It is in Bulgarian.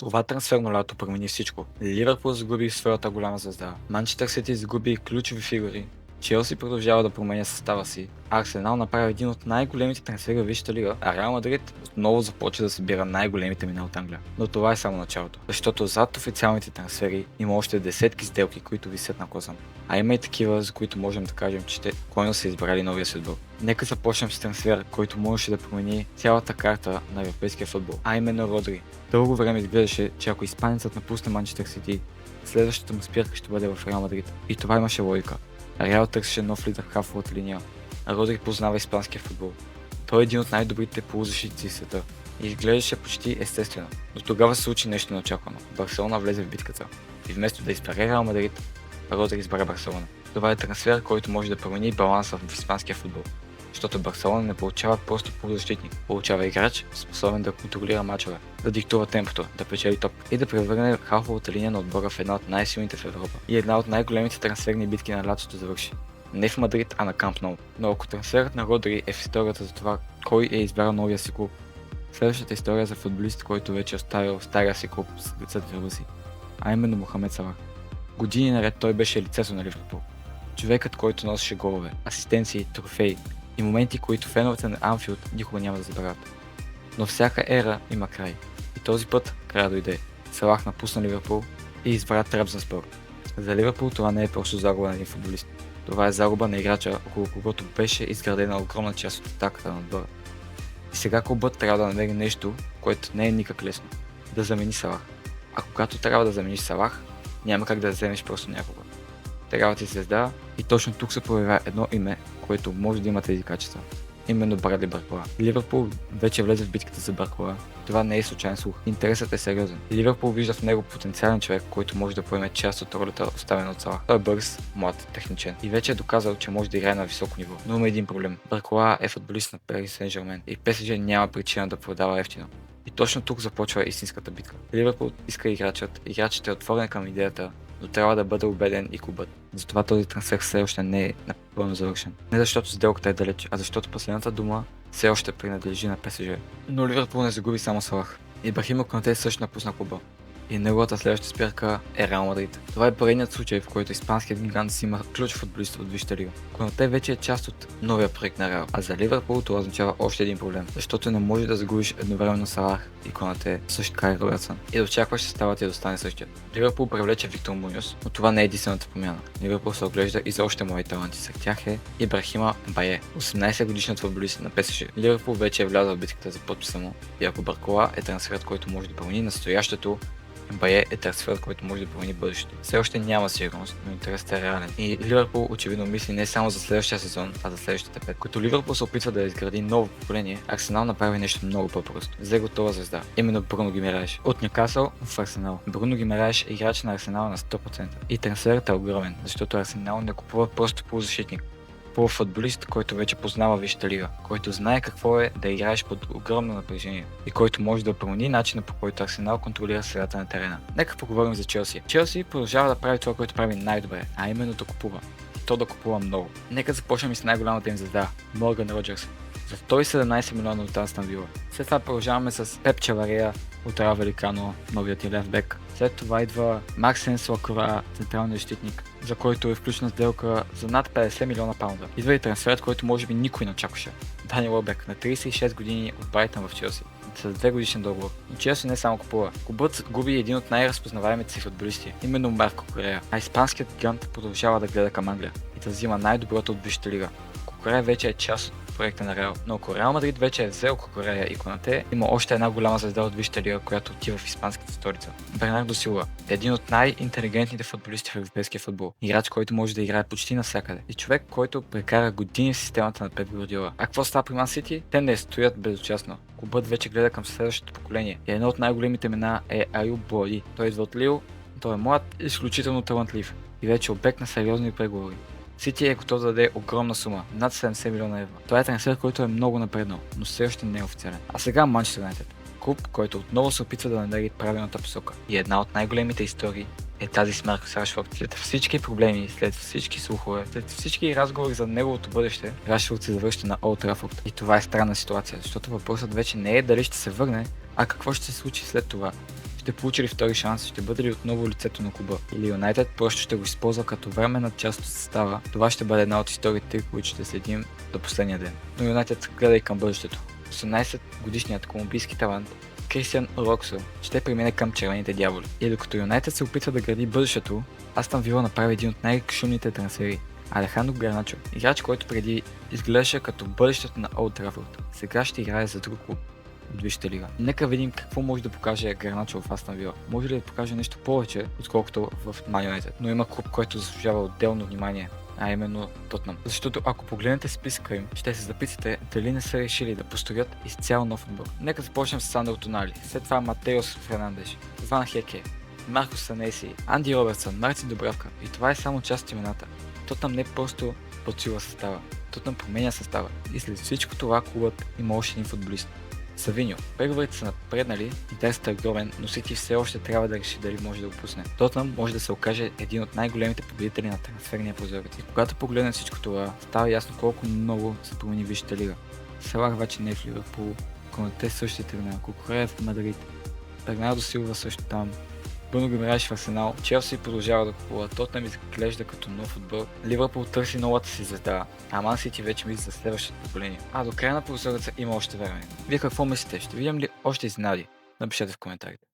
Това трансферно лято промени всичко. Ливърпул загуби своята голяма звезда, Манчестър Сити загуби ключови фигури, Челси продължава да променя състава си, Арсенал направи един от най-големите трансфери в Висшата лига, а Реал Мадрид отново започва да събира най-големите имена от Англия. Но това е само началото, защото зад официалните трансфери има още десетки сделки, които висят на косъм. А има и такива, за които можем да кажем, че те койно са избрали новия си отбор. Нека започнем с трансфер, който можеше да промени цялата карта на европейския футбол, а именно Родри. Дълго време изглеждаше, че ако испанецът напусне Манчестър Сити, следващата му спирка ще бъде в Реал Мадрид. И това имаше логика. Реал търсеше нов лидер в хафовата линия, а Родри познава испанския футбол. Той е един от най-добрите полузащитници в света и изглеждаше почти естествено. Но тогава се случи нещо неочаквано. Барселона влезе в битката и вместо да избере Реал Мадрид, Родри избра Барселона. Това е трансфер, който може да промени баланса в испанския футбол, защото Барселона не получава просто полузащитник, получава играч, способен да контролира мачове, да диктува темпото, да печели топ и да превърне халфовата линия на отбора в една от най-силните в Европа. И една от най-големите трансферни битки на лятото завърши. Не в Мадрид, а на Камп Ноу. Но ако трансферът на Родри е в историята за това кой е избрал новия си клуб, следващата история за футболист, който вече е оставил стария си клуб с лицата в си, а именно Мохамед Салах. Години наред той беше лицето на Ливърпул. Човекът, който носеше голове, асистенции, трофеи и моменти, които феновете на Анфилд никога няма да забравят. Но всяка ера има край. И този път края дойде. Салах напусна Ливърпул и избра Трабзонспор. За Ливърпул това не е просто загуба на един футболист. Това е загуба на играча, около когото беше изградена огромна част от атаката на отбора. И сега клубът трябва да намери нещо, което не е никак лесно. Да замени Салах. А когато трябва да замениш Салах, няма как да вземеш просто някого. Трябва ти звезда и точно тук се появява едно име, което може да има тези качества. Именно Брадли Баркола. Ливърпул вече влезе в битката за Баркола. Това не е случайен слух. Интересът е сериозен. Ливърпул вижда в него потенциален човек, който може да поеме част от ролята, оставена от Салах. Той е бърз, млад, техничен и вече е доказал, че може да играе на високо ниво. Но има един проблем. Баркола е футболист на Пари Сен-Жермен и ПСЖ няма причина да продава ефтино. И точно тук започва истинската битка. Ливърпул иска играчът е отворен към идеята, но трябва да бъде убеден и клубът. Затова този трансфер все още не е напълно завършен. Не защото сделката е далеч, а защото последната дума все още принадлежи на ПСЖ. Но Ливърпул не загуби само Салах. Ибрахима Конате също напусна клуба. И неговата следваща спирка е Реал Мадрид. Това е поредният случай, в който испанският гигант си има ключов футболист от Висшата лига. Конате вече е част от новия проект на Реал, а за Ливърпул това означава още един проблем, защото не може да загубиш едновременно Салах и Конате, също така и Робертсън, и да очакваш съставът ти да остане същия. Ливърпул привлече Виктор Муньос, но това не е единствената промяна. Ливърпул се оглежда и за още млади таланти. Сред тях е Ибрахима Бае, 18-годишният футболист на ПСЖ. Ливърпул вече е влязъл в битката за подписа му и ако Баркола е трансферът, който може да промени настоящето, Бае е трансферът, който може да промени бъдещето. Все още няма сигурност, но интересът е реален. И Ливърпул очевидно мисли не само за следващия сезон, а за следващите 5. Като Ливърпул се опитва да изгради ново поколение, Арсенал направи нещо много по-просто. Взе готова звезда, именно Бруно Гимераеш. От Нюкасъл в Арсенал. Бруно Гимераеш е играч на Арсенал на 100%. И трансферът е огромен, защото Арсенал не купува просто полузащитник. Футболист, който вече познава Висшата лига, който знае какво е да играеш под огромно напрежение и който може да промени начина, по който Арсенал контролира средата на терена. Нека поговорим за Челси. Челси продължава да прави това, което прави най-добре, а именно да купува. И то да купува много. Нека започнем и с най-голямата им звезда, Морган Роджерс. За 117 милиона от Астън Вила. След това продължаваме с Пеп Чаварея от Рао Великано, новият и левбек. След това идва Максенс Лакора, централния защитник, за който е включена сделка за над 50 милиона паунда. Идва и трансферът, който може би никой не очакваше. Дани Уелбек на 36 години от Брайтън в Челси, с 2 годишен договор. Но Челси не само купува. Клубът губи един от най-разпознаваемите си футболисти, именно Марко Корея, а испанският гигант продължава да гледа към Англия и да взима най-доброто от Висшата лига. Корея вече е част от проекта на Реал, но ако Реал Мадрид вече е взел Корея и Конате, има още една голяма звезда от Висшата лига, която отива в испанската столица. Бернардо Силва е един от най-интелигентните футболисти в европейския футбол. Играч, който може да играе почти навсякъде. И човек, който прекара години в системата на Пеп Гвардиола. А какво става при Ман Сити? Те не стоят безучастно. Клубът вече гледа към следващото поколение. И едно от най-големите имена е Аюб Боади. Той идва от Лил, той е млад и изключително талантлив. И вече обект на сериозни преговори. Сити е готов да даде огромна сума, над 70 милиона евро. Това е трансфер, който е много напреднал, но все още не е официален. А сега Манчестър Юнайтед. Клуб, който отново се опитва да намери правилната посока. И една от най-големите истории е тази с Маркус Рашфорд. След всички проблеми, след всички слухове, след всички разговори за неговото бъдеще, Рашфорд се завръща на Олд Трафорд. И това е странна ситуация, защото въпросът вече не е дали ще се върне, а какво ще се случи след това. Ще получи ли втори шанс, ще бъде ли отново лицето на клуба, или Юнайтед просто ще го използва като временна част от състава. Това ще бъде една от историите, които ще следим до последния ден. Но Юнайтед гледа и към бъдещето. 18-годишният колумбийски талант Кристиан Роксо ще премине към червените дяволи. И докато Юнайтед се опитва да гради бъдещето, Астън Вила направи един от най-шумните трансфери – Алехандро Гарначо, играч, който преди изглеждаше като бъдещето на Олд Трафорд. Сега ще играе за друг клуб от Висшата лига. Нека видим какво може да покаже Гарначо в Астън Вила. Може ли да покаже нещо повече, отколкото в Ман Юнайтед? Но има клуб, който заслужава отделно внимание, а именно Тотнъм. Защото ако погледнете списъка им, ще се запитате дали не са решили да построят изцяло нов отбор. Нека започнем с Сандро Тонали, след това Матеос Фернандеш, Ван Хеке, Маркос Санеси, Анди Робертсън, Мартин Добравка. И това е само част от имената. Тотнъм не просто подсила състава, Тотнъм променя състава. И след всичко това клубът има още един футболист. Савиньо. Преговорите са напреднали, интересът е огромен, но Сити все още трябва да реши дали може да го пусне. Тотнъм може да се окаже един от най-големите победители на трансферния прозорец. И когато погледнем всичко това, става ясно колко много се промени Висшата лига. Салах вече не е в Ливърпул, Конате също тръгна, Кукурея в Мадрид, Бернардо Силва също там, Бруно Гимарайш в Арсенал, Челси продължава да купува, Тотнъм изглежда като нов отбор, Ливърпул търси новата си звезда, а Ман Сити вече мисли за следващото поколение. А до края на прозореца има още време. Вие какво мислите? Ще видим ли още изненади? Напишете в коментарите.